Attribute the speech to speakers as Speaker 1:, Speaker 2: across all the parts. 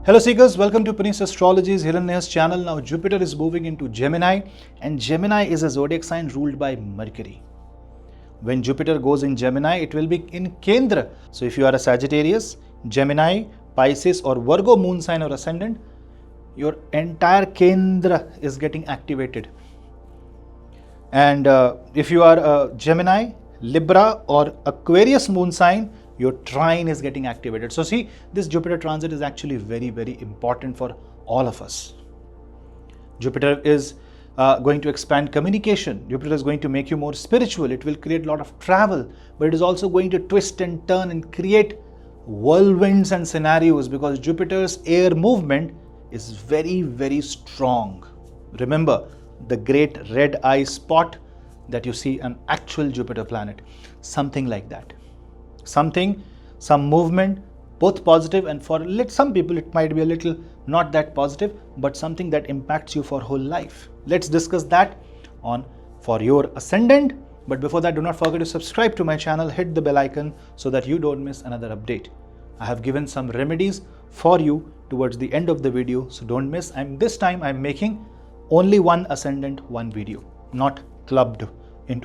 Speaker 1: Hello seekers, welcome to Punneits Astrology's Hiranyahasta channel. Now Jupiter is moving into Gemini, and Gemini is a zodiac sign ruled by Mercury. When Jupiter goes in Gemini, it will be in Kendra. So if you are a Sagittarius, Gemini, Pisces or Virgo moon sign or ascendant, your entire Kendra is getting activated. And if you are a Gemini, Libra or Aquarius moon sign, your trine is getting activated. So see, this Jupiter transit is actually very, very important for all of us. Jupiter is going to expand communication. Jupiter is going to make you more spiritual. It will create a lot of travel, but it is also going to twist and turn and create whirlwinds and scenarios because Jupiter's air movement is very, very strong. Remember the great red eye spot that you see an actual Jupiter planet, something like that. Some movement, both positive, and for some people it might be a little not that positive, but something that impacts you for whole life. Let's discuss that for your ascendant. But before that, do not forget to subscribe to my channel, hit the bell icon so that you don't miss another update. I have given some remedies for you towards the end of the video, so don't miss. This time I'm making only one ascendant, one video, not clubbed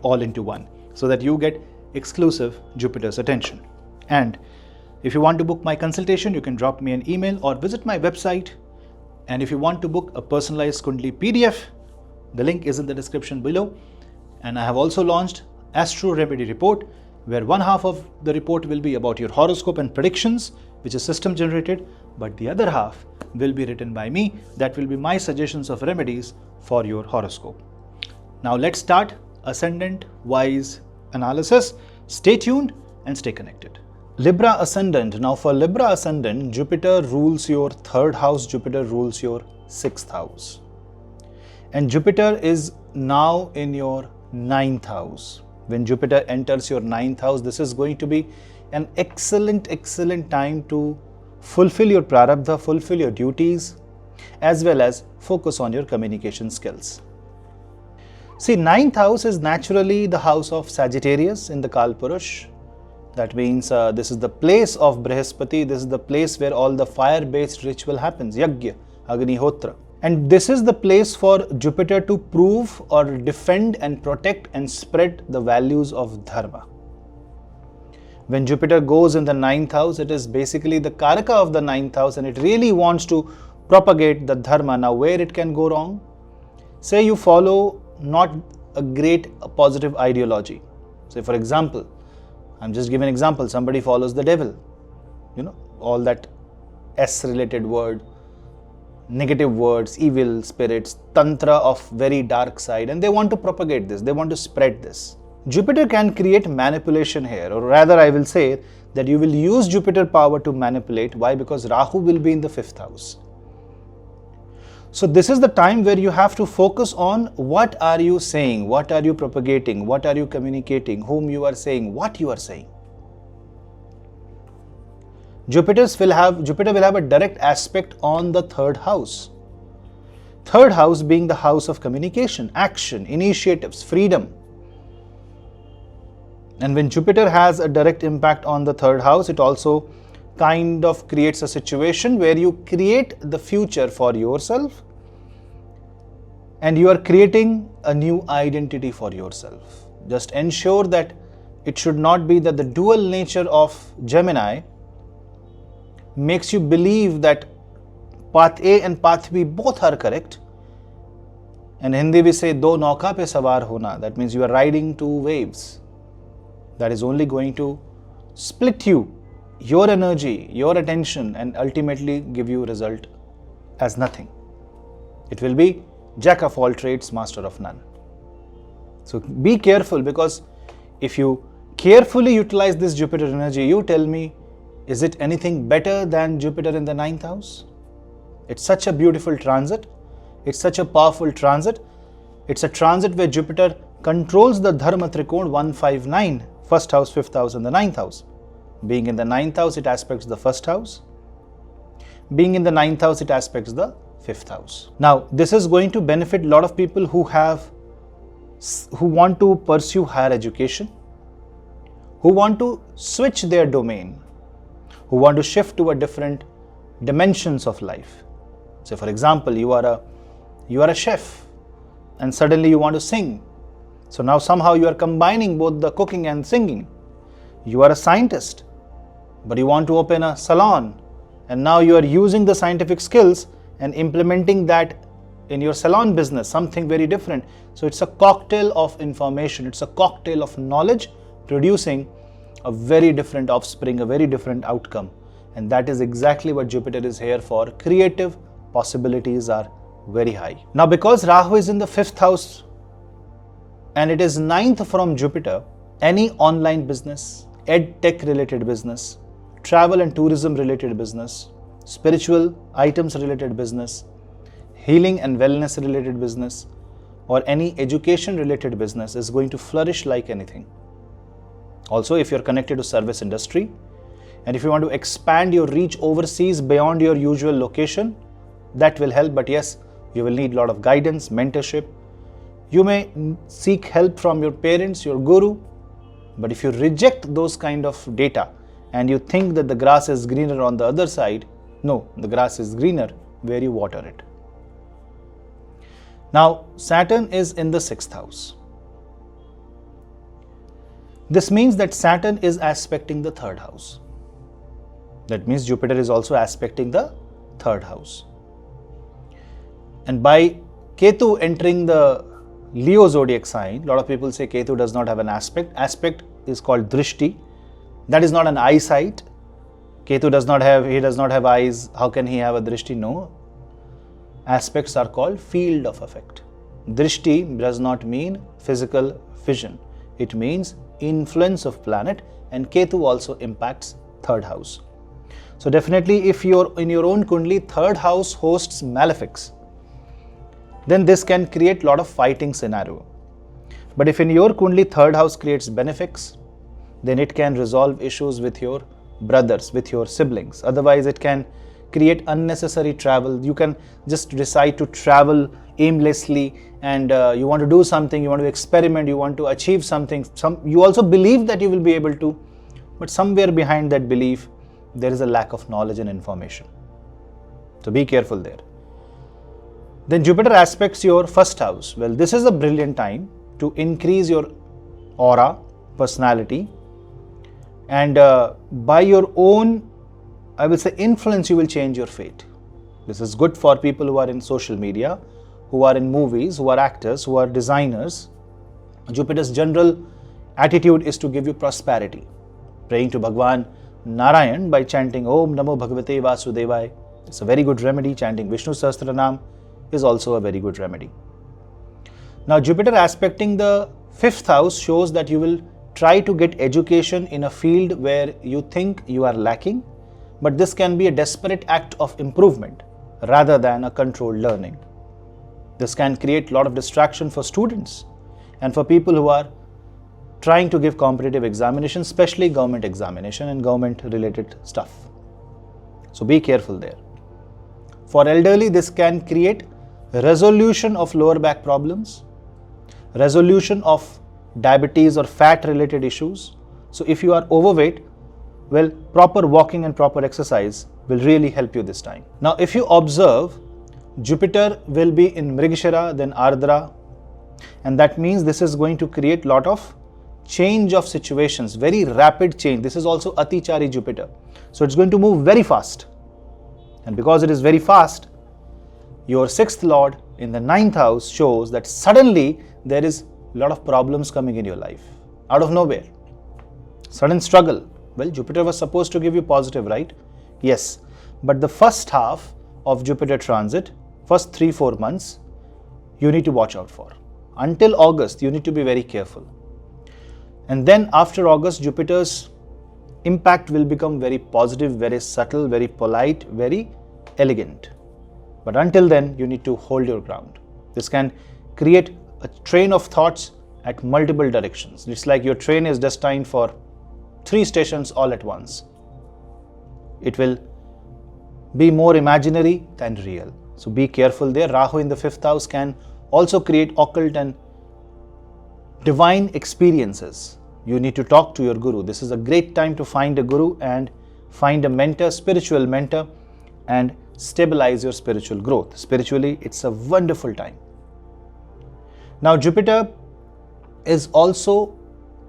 Speaker 1: all into one, so that you get exclusive Jupiter's attention. And if you want to book my consultation, you can drop me an email or visit my website. And if you want to book a personalized Kundali PDF, the link is in the description below. And I have also launched Astro Remedy Report, where one half of the report will be about your horoscope and predictions, which is system generated, but the other half will be written by me. That will be my suggestions of remedies for your horoscope. Now let's start ascendant wise analysis. Stay tuned and stay connected. Libra ascendant. Now for Libra ascendant, Jupiter rules your third house, Jupiter rules your sixth house. And Jupiter is now in your ninth house. When Jupiter enters your ninth house, this is going to be an excellent time to fulfill your prarabdha, fulfill your duties, as well as focus on your communication skills. See, ninth house is naturally the house of Sagittarius in the Kalpurush. That means this is the place of Brihaspati. This is the place where all the fire-based ritual happens, Yagya, Agnihotra. And this is the place for Jupiter to prove or defend and protect and spread the values of Dharma. When Jupiter goes in the ninth house, it is basically the Karaka of the ninth house, and it really wants to propagate the Dharma. Now, where it can go wrong? Say you follow not a great positive ideology. Say for example, I'm just giving an example, somebody follows the devil, all that S related word, negative words, evil spirits, tantra of very dark side, and they want to propagate this, they want to spread this. Jupiter can create manipulation here, or rather I will say that you will use Jupiter power to manipulate. Why? Because Rahu will be in the fifth house. So this is the time where you have to focus on what are you saying, what are you propagating, what are you communicating, whom you are saying, what you are saying. Jupiter will have a direct aspect on the third house. Third house being the house of communication, action, initiatives, freedom. And when Jupiter has a direct impact on the third house, it also kind of creates a situation where you create the future for yourself and you are creating a new identity for yourself. Just ensure that it should not be that the dual nature of Gemini makes you believe that path A and path B both are correct. In Hindi we say do nauka pe sawar hona. That means you are riding two waves. That is only going to split you, your energy, your attention, and ultimately give you result as nothing. It will be jack of all trades, master of none. So be careful, because if you carefully utilize this Jupiter energy, you tell me, is it anything better than Jupiter in the ninth house? It's such a beautiful transit. It's such a powerful transit. It's a transit where Jupiter controls the Dharma Trikon 159, first house, fifth house, and the ninth house. Being in the ninth house, it aspects the first house. Being in the ninth house, it aspects the fifth house. Now, this is going to benefit a lot of people who want to pursue higher education, who want to switch their domain, who want to shift to a different dimensions of life. So for example, you are a chef and suddenly you want to sing. So now somehow you are combining both the cooking and singing. You are a scientist, but you want to open a salon, and now you are using the scientific skills and implementing that in your salon business, something very different. So it's a cocktail of information, it's a cocktail of knowledge producing a very different offspring, a very different outcome. And that is exactly what Jupiter is here for. Creative possibilities are very high. Now because Rahu is in the 5th house and it is 9th from Jupiter, any online business, ed tech related business, travel and tourism related business, spiritual items related business, healing and wellness related business, or any education related business is going to flourish like anything. Also, if you're connected to service industry and if you want to expand your reach overseas beyond your usual location, that will help. But yes, you will need a lot of guidance, mentorship. You may seek help from your parents, your guru. But if you reject those kind of data and you think that the grass is greener on the other side, no, the grass is greener where you water it. Now, Saturn is in the 6th house. This means that Saturn is aspecting the 3rd house. That means Jupiter is also aspecting the 3rd house. And by Ketu entering the Leo zodiac sign, a lot of people say Ketu does not have an aspect. Aspect is called Drishti. That is not an eyesight. Ketu does not have eyes. How can he have a Drishti? No. Aspects are called field of effect. Drishti does not mean physical vision. It means influence of planet, and Ketu also impacts 3rd house. So definitely if you're in your own Kundali, 3rd house hosts malefics, then this can create a lot of fighting scenario. But if in your Kundali 3rd house creates benefics, then it can resolve issues with your brothers, with your siblings. Otherwise it can create unnecessary travel. You can just decide to travel aimlessly and you want to do something, you want to experiment, you want to achieve something. You also believe that you will be able to, but somewhere behind that belief, there is a lack of knowledge and information. So be careful there. Then Jupiter aspects your 1st house. Well, this is a brilliant time to increase your aura, personality, and by your own, I will say, influence, you will change your fate. This is good for people who are in social media, who are in movies, who are actors, who are designers. Jupiter's general attitude is to give you prosperity. Praying to Bhagwan Narayan by chanting Om Namo Bhagavate Vasudevaya. It's a very good remedy. Chanting Vishnu Sahasranam is also a very good remedy. Now Jupiter aspecting the 5th house shows that you will try to get education in a field where you think you are lacking, but this can be a desperate act of improvement rather than a controlled learning. This can create a lot of distraction for students and for people who are trying to give competitive examinations, especially government examination and government related stuff. So be careful there. For elderly, this can create resolution of lower back problems, resolution of diabetes or fat related issues. So if you are overweight, well, proper walking and proper exercise will really help you this time. Now if you observe, Jupiter will be in Mrigashira, then Ardra, and that means this is going to create a lot of change of situations, very rapid change. This is also Atichari Jupiter. So it's going to move very fast. And because it is very fast, your 6th lord in the 9th house shows that suddenly there is a lot of problems coming in your life out of nowhere. Sudden struggle. Well, Jupiter was supposed to give you positive, right? Yes. But the first half of Jupiter transit, first 3-4 months, you need to watch out for. Until August, you need to be very careful. And then after August, Jupiter's impact will become very positive, very subtle, very polite, very elegant. But until then, you need to hold your ground. This can create a train of thoughts at multiple directions. It's like your train is destined for 3 stations all at once. It will be more imaginary than real. So be careful there. Rahu in the 5th house can also create occult and divine experiences. You need to talk to your guru. This is a great time to find a guru and find a mentor, spiritual mentor, and stabilize your spiritual growth. Spiritually, it's a wonderful time. Now, Jupiter is also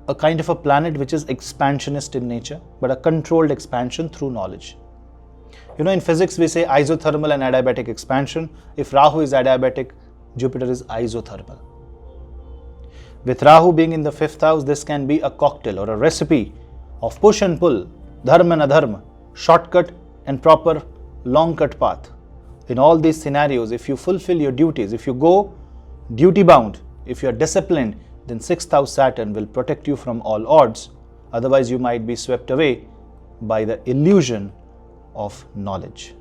Speaker 1: a kind of a planet which is expansionist in nature, but a controlled expansion through knowledge. You know, in physics, we say isothermal and adiabatic expansion. If Rahu is adiabatic, Jupiter is isothermal. With Rahu being in the 5th house, this can be a cocktail or a recipe of push and pull, dharma and adharma, shortcut and proper long cut path. In all these scenarios, if you fulfill your duties, if you go duty bound, if you are disciplined, then 6th house Saturn will protect you from all odds. Otherwise, you might be swept away by the illusion of knowledge.